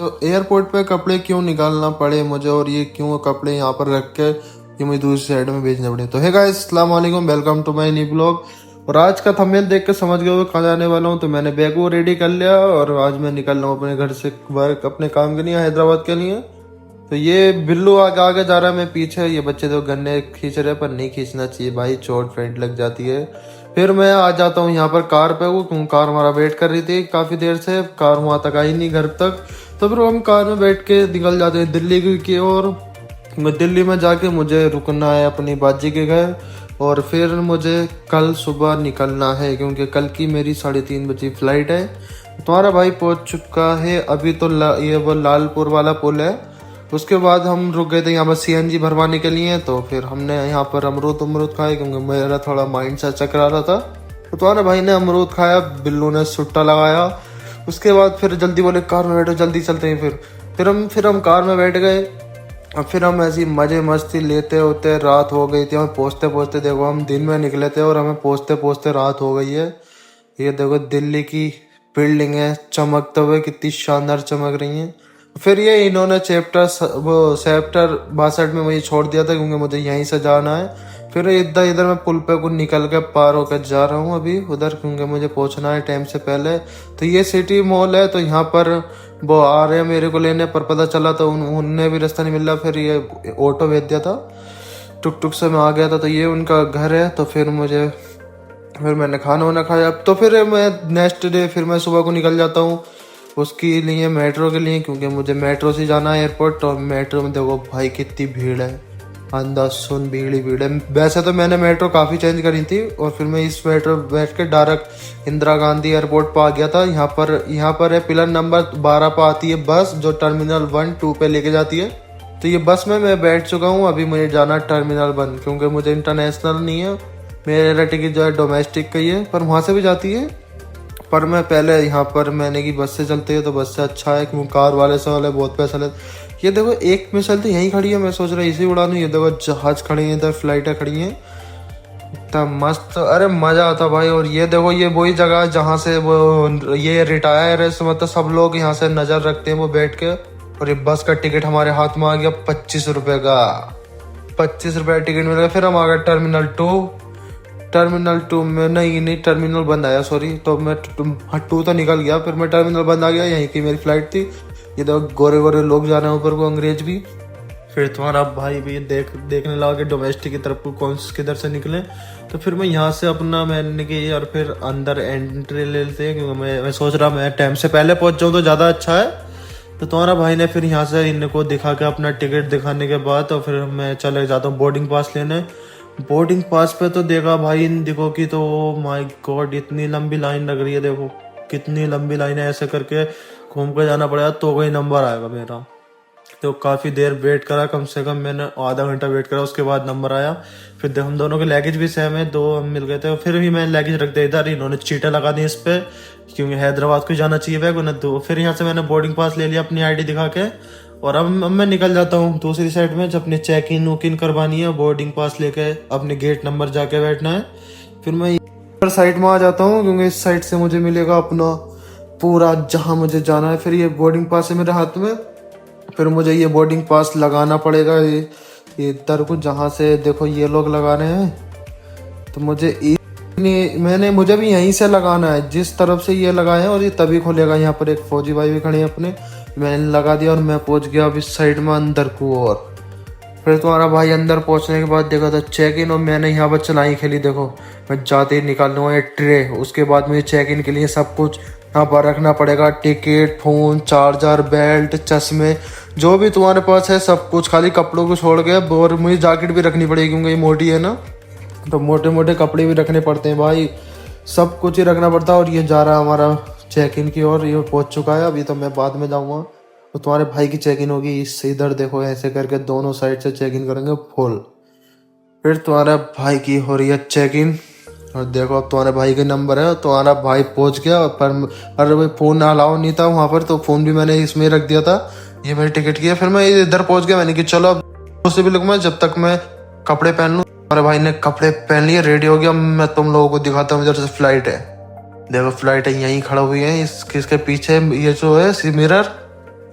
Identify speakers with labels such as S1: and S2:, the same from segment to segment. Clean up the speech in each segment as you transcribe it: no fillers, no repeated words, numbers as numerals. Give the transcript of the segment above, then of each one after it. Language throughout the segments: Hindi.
S1: तो एयरपोर्ट पे कपड़े क्यों निकालना पड़े मुझे, और ये क्यों कपड़े यहाँ पर रख के ये मुझे दूसरी साइड में भेजने पड़े। तो हे गाइस, अस्सलाम वालेकुम, welcome to my new blog. और आज का थंबनेल देख के समझ गए हो कहाँ जाने वाला हूँ। तो मैंने बैग वो रेडी कर लिया और आज मैं निकल रहा हूँ अपने घर से अपने काम के लिए, हैदराबाद के लिए। तो ये बिल्लू आगे आगे जा रहा है, मैं पीछे। ये बच्चे तो गन्ने खींच रहे, पर नहीं खींचना चाहिए भाई, चोट फेंट लग जाती है। फिर मैं आ जाता हूँ यहाँ पर कार पे, वो कार हमारा वेट कर रही थी काफ़ी देर से, कार वहाँ तक आई नहीं घर तक। तो फिर हम कार में बैठ के निकल जाते हैं दिल्ली की ओर। दिल्ली में जाके मुझे रुकना है अपनी बाजी के घर, और फिर मुझे कल सुबह निकलना है क्योंकि कल की मेरी 3:30 बजे फ्लाइट है। तुम्हारा भाई पहुंच चुका है अभी। तो ये वो लालपुर वाला पुल है। उसके बाद हम रुक गए थे यहाँ पर सीएनजी भरवाने के लिए। तो फिर हमने यहाँ पर अमरूद खाए क्योंकि मेरा थोड़ा माइंड सा चकरा रहा था। तो तुम्हारे भाई ने अमरूद खाया, बिल्लू ने सुट्टा लगाया। उसके बाद फिर जल्दी बोले कार में बैठो, जल्दी चलते हैं। फिर हम कार में बैठ गए। और फिर हम ऐसी मजे मस्ती लेते होते रात हो गई थी। हमें पहुँचते पहुँचते, देखो हम दिन में निकले थे और हमें पहुँचते पहुँचते रात हो गई है। ये देखो दिल्ली की बिल्डिंग है चमकते हुए, कितनी शानदार चमक रही है। फिर ये इन्होंने सेक्टर 62 में मुझे छोड़ दिया था क्योंकि मुझे यहीं से जाना है। फिर इधर इधर मैं पुल पे कुछ निकल के पार होकर जा रहा हूँ अभी उधर, क्योंकि मुझे पहुंचना है टाइम से पहले। तो ये सिटी मॉल है, तो यहाँ पर वो आ रहे हैं मेरे को लेने, पर पता चला तो उनने भी रास्ता नहीं मिल रहा। फिर ये ऑटो भेज दिया था, टुक टुक से मैं आ गया था। तो ये उनका घर है। तो फिर मैंने खाना वाना खाया। तो फिर मैं नेक्स्ट डे फिर मैं सुबह को निकल जाता हूँ उसके लिए, मेट्रो के लिए, क्योंकि मुझे मेट्रो से जाना है एयरपोर्ट। और मेट्रो में देखो भाई कितनी भीड़ है, अंदर सुन भीड़ ही भीड़ है। वैसे तो मैंने मेट्रो काफ़ी चेंज करी थी, और फिर मैं इस मेट्रो बैठ के डायरेक्ट इंदिरा गांधी एयरपोर्ट पर आ गया था। यहाँ पर है पिलर नंबर 12 पर आती है बस, जो टर्मिनल 1-2 पे लेके जाती है। तो ये बस में मैं बैठ चुका हूँ। अभी मुझे जाना टर्मिनल 1, क्योंकि मुझे इंटरनेशनल नहीं है, मेरा टिकट जो है डोमेस्टिक का ही है, पर वहाँ से भी जाती है। पर मैं पहले यहाँ पर मैंने की बस से चलते हैं, तो बस से अच्छा है क्योंकि कार वाले से वाले बहुत पैसा लेते। ये देखो एक मिसाल तो यहीं खड़ी है, मैं सोच रहा हूँ इसी उड़ा लूँ। ये देखो जहाज खड़ी है, इधर फ्लाइटें खड़ी हैं, इतना मस्त, अरे मजा आता भाई। और ये देखो ये वही जगह है जहाँ से वो ये रिटायर है, मतलब सब लोग यहाँ से नजर रखते हैं वो बैठ के। और ये बस का टिकट हमारे हाथ में आ गया 25 रुपए का, 25 रुपये टिकट मिल गया। फिर हम आ गए टर्मिनल 2 में, नहीं टर्मिनल बंद आया, सॉरी। तो मैं 2 तो निकल गया, फिर मैं टर्मिनल बंद आ गया, यहीं की मेरी फ्लाइट थी। ये देखो गोरे गोरे लोग जा रहे हैं ऊपर को, अंग्रेज भी। फिर तुम्हारा भाई भी देखने लगा कि डोमेस्टिक की तरफ कौन किधर से निकले। तो फिर मैं यहाँ से अपना मैंने की और फिर अंदर एंट्री ले लेते हैं, क्योंकि मैं सोच रहा मैं टाइम से पहले पहुँच जाऊँ तो ज़्यादा अच्छा है। तो तुम्हारा भाई ने फिर यहाँ से इनको दिखा के अपना टिकट दिखाने के बाद, तो फिर मैं चले जाता हूँ बोर्डिंग पास लेने। बोर्डिंग पास पे तो देखा भाई इन दिखो की, तो माय गॉड इतनी लंबी लाइन लग रही है। देखो कितनी लंबी लाइन है, ऐसे करके घूम के जाना पड़ेगा तो कोई नंबर आएगा मेरा। तो काफ़ी देर वेट करा, कम से कम मैंने आधा घंटा वेट करा, उसके बाद नंबर आया। फिर हम दोनों के लगेज भी सेम है, 2 हम मिल गए थे। फिर भी मैं लगेज रख दिया इधर, इन्होंने चीटें लगा दी इस पर, क्योंकि हैदराबाद को जाना चाहिए बैग उन्हें। तो फिर यहाँ से मैंने बोर्डिंग पास ले लिया अपनी आईडी दिखा के, और अब मैं निकल जाता हूँ दूसरी साइड में, जब अपनी चेक इन वुकिन करवानी है, बोर्डिंग पास लेके अपने गेट नंबर जाके बैठना है। फिर मैं इधर साइड में आ जाता हूँ, क्योंकि इस साइड से मुझे मिलेगा अपना पूरा जहाँ मुझे जाना है। फिर ये बोर्डिंग पास है मेरे हाथ में, फिर मुझे ये बोर्डिंग पास लगाना पड़ेगा। ये इधर को जहाँ से देखो ये लोग लगा रहे हैं, तो मुझे भी यहीं से लगाना है, जिस तरफ से ये लगाए हैं, और ये तभी खुलेगा। यहाँ पर एक फौजी भाई भी खड़े हैं अपने, मैंने लगा दिया और मैं पहुँच गया अब इस साइड में अंदर को। और फिर तुम्हारा भाई अंदर पहुँचने के बाद देखा था चेक इन, और मैंने यहाँ पर चलाई खेली। देखो मैं जाते ही निकाल लूँगा ये ट्रे, उसके बाद मुझे चेक इन के लिए सब कुछ यहाँ पर रखना पड़ेगा, टिकट, फ़ोन, चार्जर, बेल्ट, चश्मे, जो भी तुम्हारे पास है सब कुछ, खाली कपड़ों को छोड़ के। और मुझे जैकेट भी रखनी पड़ेगी क्योंकि ये मोटी है ना, तो मोटे मोटे कपड़े भी रखने पड़ते हैं भाई, सब कुछ ही रखना पड़ता है। और ये जा रहा है हमारा चेक इन की ओर, ये पहुंच चुका है। अभी तो मैं बाद में जाऊंगा, तो तुम्हारे भाई की चेक इन होगी इससे, इधर देखो ऐसे करके दोनों साइड से चेक इन करेंगे फुल। फिर तुम्हारे भाई की हो रही है चेक इन, और देखो अब तुम्हारे भाई के नंबर है, तुम्हारा भाई पहुंच गया। पर अरे भाई फ़ोन अलाउ नहीं था वहाँ पर, तो फ़ोन भी मैंने इसमें रख दिया था, ये मेरी टिकट की है। फिर मैं इधर पहुंच गया, मैंने कि चलो अब उसे भी लूँगा जब तक मैं कपड़े पहन लूँ। हमारे भाई ने कपड़े पहन लिए, रेडी हो गया। मैं तुम लोगों को दिखाता हूँ, इधर से फ्लाइट है, देखो फ्लाइट है यहीं खड़ा हुई है, इसके पीछे ये जो है मिरर,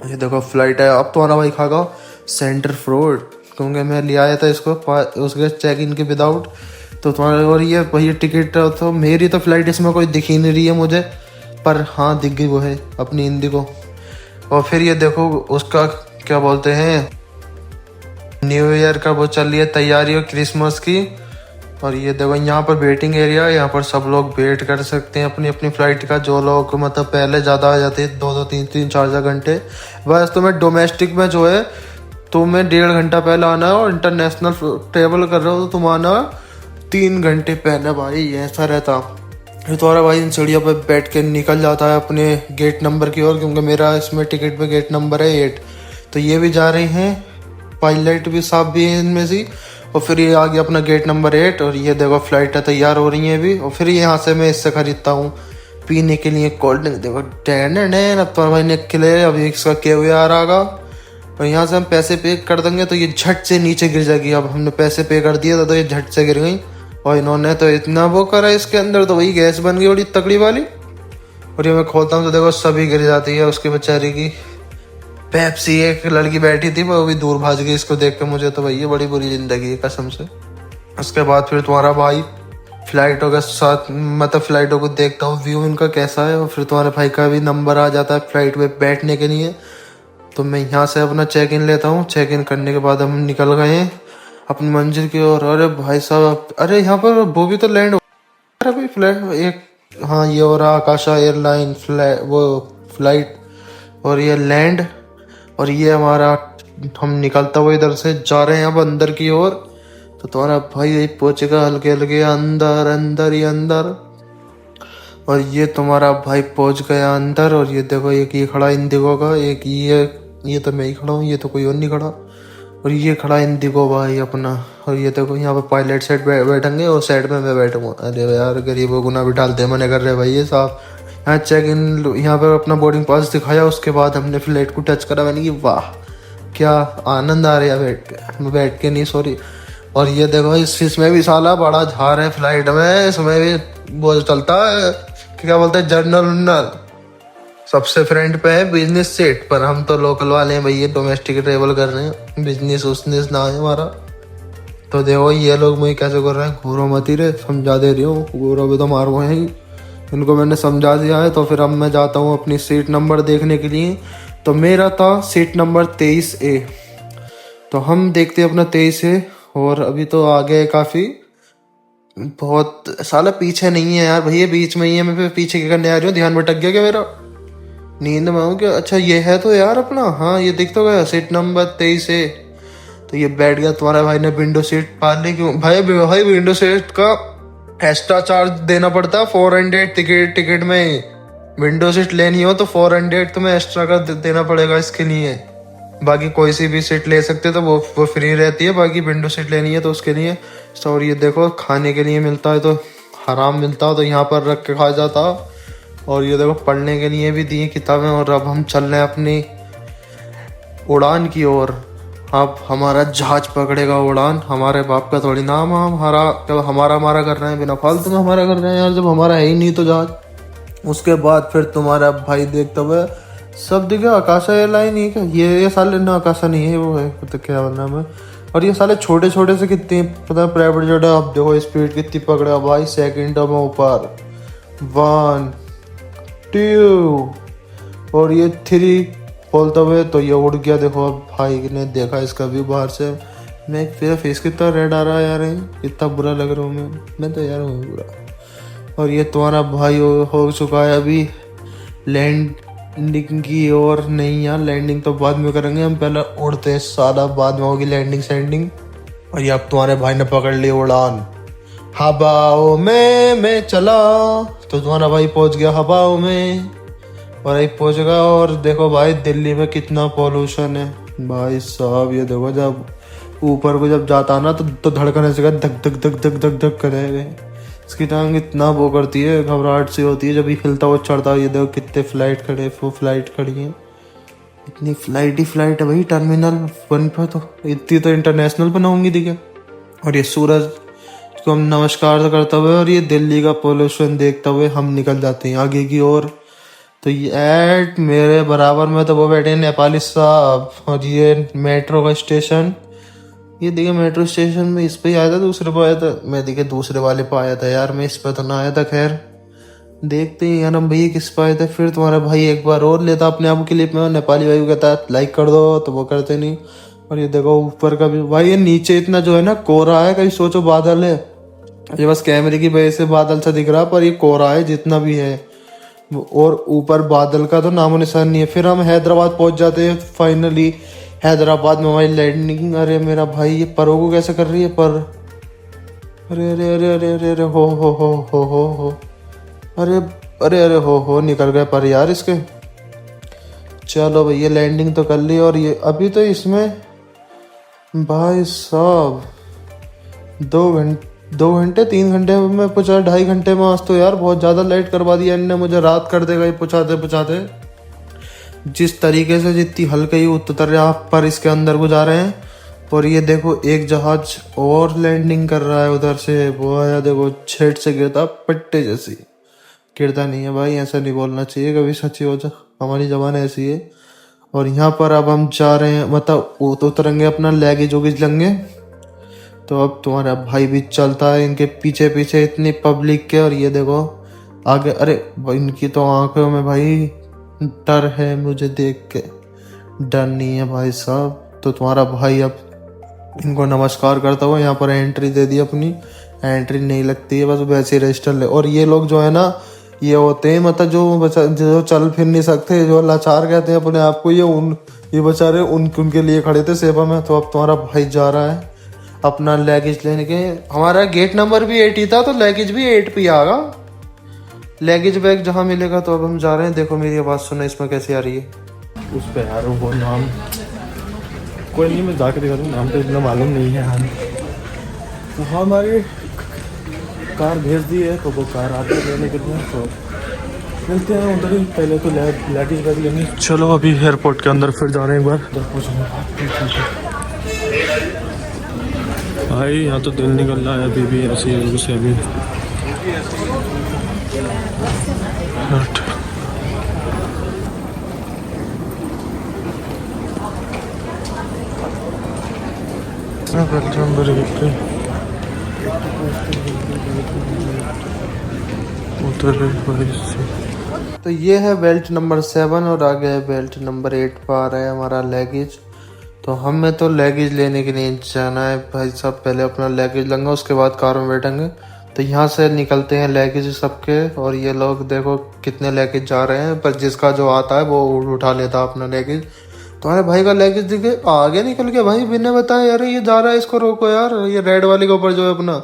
S1: ये देखो फ्लाइट है। अब तो आना भाई खागा सेंटर फ्रॉड, क्योंकि मैं ले आया था इसको उसके चेक इन के विदाउट। तो तुम्हारा और ये भैया टिकट तो मेरी तो फ्लाइट इसमें कोई दिख ही नहीं रही है मुझे, पर हाँ दिख गई, वो है अपनी इंडिगो। और फिर ये देखो उसका क्या बोलते हैं, न्यू ईयर का वो चल रही है तैयारी और क्रिसमस की। और ये देखो यहाँ पर वेटिंग एरिया है, यहाँ पर सब लोग वेट कर सकते हैं अपनी अपनी फ्लाइट का। जो लोग मतलब पहले ज़्यादा आ जाते हैं 2-2 3-3 4-4 घंटे, बस तुम्हें डोमेस्टिक में जो है तुम्हें 1.5 घंटा पहले आना है, और इंटरनेशनल ट्रेवल कर रहे हो तो तुम आना 3 घंटे पहले। भाई ऐसा रहता। फिर तुम्हारा भाई इन सीढ़ियों पर बैठ के निकल जाता है अपने गेट नंबर की ओर, क्योंकि मेरा इसमें टिकट पे गेट नंबर है 8। तो ये भी जा रही हैं, पायलट भी साहब भी हैं इनमें से। और फिर ये आ गया अपना गेट नंबर 8, और ये देखो फ्लाइटें तैयार हो रही हैं अभी। और फिर यहाँ से मैं इससे खरीदता हूँ पीने के लिए कोल्ड ड्रिंक। देखो टैन अब तो भाई निकले, अभी इसका KVR आगा, और यहाँ से हम पैसे पे कर देंगे तो ये झट से नीचे गिर जाएगी। अब हमने पैसे पे कर दिया था तो ये झट से गिर गई, और इन्होंने तो इतना वो करा इसके अंदर, तो वही गैस बन गई बड़ी तगड़ी वाली। और ये मैं खोलता हूँ तो देखो सभी गिर जाती है उसके बेचारे की। पेप्सी एक लड़की बैठी थी वो भी दूर भाग गई इसको देख के। मुझे तो भैया बड़ी बुरी जिंदगी है कसम से। उसके बाद फिर तुम्हारा भाई फ्लाइटों के साथ मतलब फ्लाइटों को देखता हूँ व्यू इनका कैसा है, और फिर तुम्हारे भाई का भी नंबर आ जाता है फ्लाइट पे बैठने के लिए। तो मैं यहाँ से अपना चेक इन लेता हूँ। चेक इन करने के बाद हम निकल गए हैं अपनी मंजिल की ओर। अरे भाई साहब, अरे यहाँ पर वो भी तो लैंड हो रहा है भाई फ्लाइट एक। हाँ ये हो रहा आकाशा एयरलाइन वो फ्लाइट, और ये लैंड। और ये हमारा हम निकलता हुआ इधर से जा रहे हैं अब अंदर की ओर। तो तुम्हारा भाई यही पहुंचेगा हल्के हल्के अंदर अंदर ही अंदर। और ये तुम्हारा भाई पहुंच गया अंदर। और ये देखो एक ये खड़ा इंडिगो का, एक ये तो मैं ही खड़ा हूँ, ये तो कोई और नहीं खड़ा। और ये खड़ा इंडिगो भाई अपना। और ये देखो यहाँ पे पायलट साइड बैठेंगे और साइड में मैं बैठूंगा। अरे यार गरीबों गुना भी डालते मने कर रहे भाई ये साहब। यहाँ चेक इन यहाँ पर अपना बोर्डिंग पास दिखाया, उसके बाद हमने फ्लाइट को टच करा। मैंने कि वाह क्या आनंद आ रहा है बैठ के नहीं सॉरी। और ये देखो इसमें भी साला बड़ा झार है फ्लाइट में, इसमें भी वो चलता है क्या बोलते हैं जनरल। सबसे फ्रंट पे है बिजनेस सीट, पर हम तो लोकल वाले हैं भैया, डोमेस्टिक ट्रेवल कर रहे हैं, बिजनेस उजनेस ना है हमारा। तो देखो ये लोग मुझे कैसे कर रहे हैं, घूरो मत ही रे, समझा दे रही हूँ, घूरो भी तो मारो हैं ही। इनको मैंने समझा दिया है। तो फिर अब मैं जाता हूँ अपनी सीट नंबर देखने के लिए। तो मेरा था सीट नंबर 23A। तो हम देखते हैं अपना 23A। और अभी तो आगे है काफ़ी, बहुत साला पीछे नहीं है यार भैया, बीच में ही है। मैं फिर पीछे क्या करने आ रही हूँ, ध्यान भटक गया क्या मेरा, नींद में हूँ क्या। अच्छा ये है तो यार अपना, हाँ ये दिख तो गया सीट नंबर 23A। तो ये बैठ गया। तुम्हारे भाई ने विंडो सीट पाल ली। क्यों भाई, भाई विंडो सीट का एक्स्ट्रा चार्ज देना पड़ता है 400 टिकट में। विंडो सीट लेनी हो तो 400 तुम्हें एक्स्ट्रा का देना पड़ेगा इसके लिए। बाकी कोई सी भी सीट ले सकते तो वो फ्री रहती है, बाकी विंडो सीट लेनी है तो उसके लिए। और ये देखो खाने के लिए मिलता है तो हराम मिलता है तो यहाँ पर रख के खा जाता। और ये देखो पढ़ने के लिए भी दी किताबें। और अब हम चल रहे हैं अपनी उड़ान की ओर। अब हमारा जहाज पकड़ेगा उड़ान, हमारे बाप का थोड़ी नाम हमारा हमारा कर रहे हैं, बिना फालतू में हमारा कर रहे हैं यार, जब हमारा है ही नहीं तो जहाज। उसके बाद फिर तुम्हारा भाई देखता हुआ सब दिखे आकाशा एयरलाइन ही क्या, ये साले ना आकाशा नहीं है वो है तो क्या नाम है। और ये साले छोटे छोटे से कितने पता है प्राइवेट जेट है। अब देखो स्पीड कितनी पकड़ा भाई, सेकंडों में ऊपर 1 2 और ये 3 बोलते हुए तो ये उड़ गया। देखो अब भाई ने देखा इसका व्यू बाहर से। मैं फिर फेस कितना रेड आ रहा है यार, इतना बुरा लग रहा हूँ मैं तो यार हूँ बुरा। और ये तुम्हारा भाई हो चुका है अभी लैंडिंग की। और नहीं यार लैंडिंग तो बाद में करेंगे, हम पहले उड़ते हैं, सारा बाद में होगी लैंडिंग सैंडिंग। और ये अब तुम्हारे भाई ने पकड़ ली उड़ान, हवाओं में मैं चला। तो तुम्हारा भाई पहुंच गया हवाओं में और एक पहुंच गया। और देखो भाई दिल्ली में कितना पॉल्यूशन है भाई साहब। ये देखो जब ऊपर को जब जाता ना तो धड़कन से धक धक धक धक धक धक करेगा। इसकी टांग इतना वो करती है, घबराहट सी होती है जब ये हिलता हुआ चढ़ता है। ये देखो कितने फ्लाइट खड़े, वो फ्लाइट खड़ी है, इतनी फ्लाइट ही फ्लाइट है भाई टर्मिनल 1 पर। तो इतनी तो इंटरनेशनल बनाऊंगी दिखे। और ये सूरज को हम नमस्कार करते हुए और ये दिल्ली का पोल्यूशन देखते हुए हम निकल जाते हैं आगे की ओर। तो ये ऐट मेरे बराबर में तो वो बैठे हैं नेपाली साहब, और ये मेट्रो का स्टेशन, ये देखिए मेट्रो स्टेशन में इस पे ही आया था, दूसरे पे आया था, मैं देखिए दूसरे वाले पे आया था यार, मैं इस पे तो ना आया था। खैर देखते हैं यार हम भैया किस पे आए थे। फिर तुम्हारा भाई एक बार और लेता अपने आप के लिए, मैं नेपाली भाई को कहता लाइक कर दो तो वो करते नहीं। और ये देखो ऊपर का भी भाई, ये नीचे इतना जो है ना कोहरा है, कहीं सोचो बादल है, ये बस कैमरे की वजह से बादल सा दिख रहा, पर ये कोहरा है जितना भी है, और ऊपर बादल का तो नामो निशान नहीं है। फिर हम हैदराबाद पहुंच जाते हैं फाइनली। हैदराबाद में हमारी लैंडिंग, अरे मेरा भाई ये परों को कैसे कर रही है पर, अरे अरे अरे अरे अरे अरे हो, अरे अरे अरे हो निकल गए पर यार इसके। चलो भैया लैंडिंग तो कर ली, और ये अभी तो इसमें भाई साहब 2 घंटे 3 घंटे में पहुंचा, 2.5 घंटे में। आज तो यार बहुत ज़्यादा लेट करवा दिया इनने मुझे, रात कर देगा ये पहुंचाते। जिस तरीके से जितनी हल्के ही उतर आप पर इसके अंदर गुजार रहे हैं। और ये देखो एक जहाज और लैंडिंग कर रहा है उधर से, वो आया देखो छेड़ से गिरता पट्टे जैसी, गिरता नहीं है भाई, ऐसा नहीं बोलना चाहिए कभी, सच्ची हो जा, हमारी जबान ऐसी है। और यहाँ पर अब हम जा रहे हैं, मतलब वो तो उतरेंगे अपना लगेज वोगेज लेंगे। तो अब तुम्हारा भाई भी चलता है इनके पीछे पीछे, इतनी पब्लिक के। और ये देखो आगे, अरे इनकी तो आंखों में भाई डर है, मुझे देख के डर नहीं है भाई साहब। तो तुम्हारा भाई अब इनको नमस्कार करता हुआ यहाँ पर एंट्री दे दी अपनी, एंट्री नहीं लगती है, बस वैसे ही रजिस्टर ले। और ये लोग जो है ना, ये होते हैं मतलब जो चल फिर नहीं सकते, जो लाचार कहते हैं अपने आप को, ये बेचारे उनके लिए खड़े थे सेवा में। तो अब तुम्हारा भाई जा रहा है अपना लगेज लेने के। हमारा गेट नंबर भी 8 ही था, तो लगेज भी 8 पे आगा, लगेज बैग जहाँ मिलेगा। तो अब हम जा रहे हैं, देखो मेरी आवाज़ सुनो इसमें कैसी आ रही है।
S2: उस पर यार वो नाम कोई नहीं, मैं जाकर दिखा दूँ, नाम तो इतना मालूम नहीं है यार। तो हाँ हमारी कार भेज दी है, तो वो कार आती है लेने के लिए, तो मिलते हैं उधर ही। पहले तो लगेज बैग लेंगे। चलो अभी एयरपोर्ट के अंदर फिर जा रहे हैं एक बार, उधर पहुँचेंगे भाई। यहाँ तो दिल निकल रहा है अभी भी, ऐसे ही से अभी
S1: तो ये है बेल्ट नंबर 7, और आगे है बेल्ट नंबर 8 पर आ रहा है हमारा लगेज। तो हमें तो लगेज लेने के लिए जाना है भाई साहब, पहले अपना लगेज लेंगे, उसके बाद कार में बैठेंगे। तो यहाँ से निकलते हैं लगेज सबके। और ये लोग देखो कितने लगेज जा रहे हैं, पर जिसका जो आता है वो उठा लेता अपना लगेज। तुम्हारे भाई का लगेज दिखे आगे निकल के भाई, बिना बताए यार ये जा रहा है, इसको रोको यार, ये रेड वाले के ऊपर जो है अपना।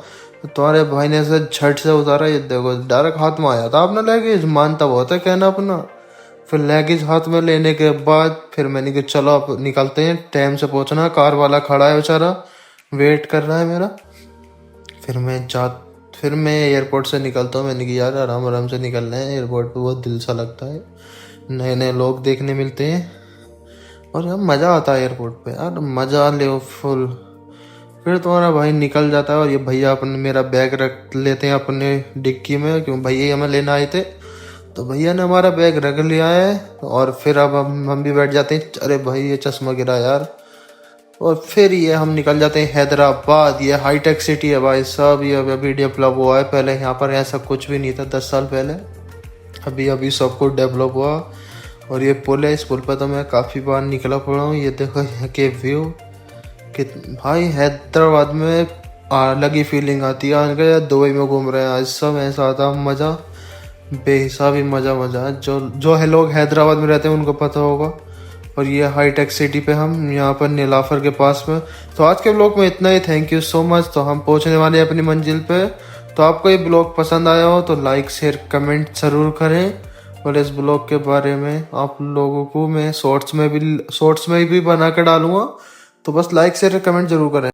S1: तुम्हारे भाई ने ऐसे झट से उतारा, ये देखो डायरेक्ट हाथ में आया था अपना लगेज, मानता बहुत है कहना अपना। फिर लगेज हाथ में लेने के बाद फिर मैंने कहा चलो अब निकलते हैं, टाइम से पहुंचना। कार वाला खड़ा है बेचारा, वेट कर रहा है मेरा। फिर मैं एयरपोर्ट से निकलता हूँ। मैंने कहा यार आराम आराम से निकलना है, एयरपोर्ट पे बहुत दिल सा लगता है, नए नए लोग देखने मिलते हैं, और यार मज़ा आता है एयरपोर्ट पे यार, मज़ा ले फुल। फिर तुम्हारा भाई निकल जाता है, और ये भैया अपने मेरा बैग रख लेते हैं अपने डिक्की में, क्यों भैया हमें लेना आए थे। तो भैया ने हमारा बैग रख लिया है, और फिर अब हम भी बैठ जाते हैं। अरे भाई ये चश्मा गिरा यार। और फिर ये हम निकल जाते हैं हैदराबाद। ये हाईटेक सिटी है भाई साहब, ये अभी डेवलप हुआ है, पहले यहाँ पर ऐसा कुछ भी नहीं था 10 साल पहले, अभी अभी सब कुछ डेवलप हुआ। और ये पुल है, इस पुल पर तो मैं काफ़ी बार निकला पड़ा हूँ। ये देखो यहाँ के व्यू, कि भाई हैदराबाद में अलग ही फीलिंग आती है। आज दुबई में घूम रहे हैं, आज सब ऐसा आता मज़ा, बेहिसाब ही मज़ा। जो है लोग हैदराबाद में रहते हैं उनको पता होगा। और ये हाईटेक सिटी पे हम यहाँ पर नीलाफर के पास में। तो आज के ब्लॉग में इतना ही, थैंक यू सो मच। तो हम पहुँचने वाले हैं अपनी मंजिल पे। तो आपको ये ब्लॉग पसंद आया हो तो लाइक शेयर कमेंट ज़रूर करें, और इस ब्लॉग के बारे में आप लोगों को मैं शॉर्ट्स में भी बना कर डालूँगा। तो बस लाइक शेयर कमेंट जरूर करें।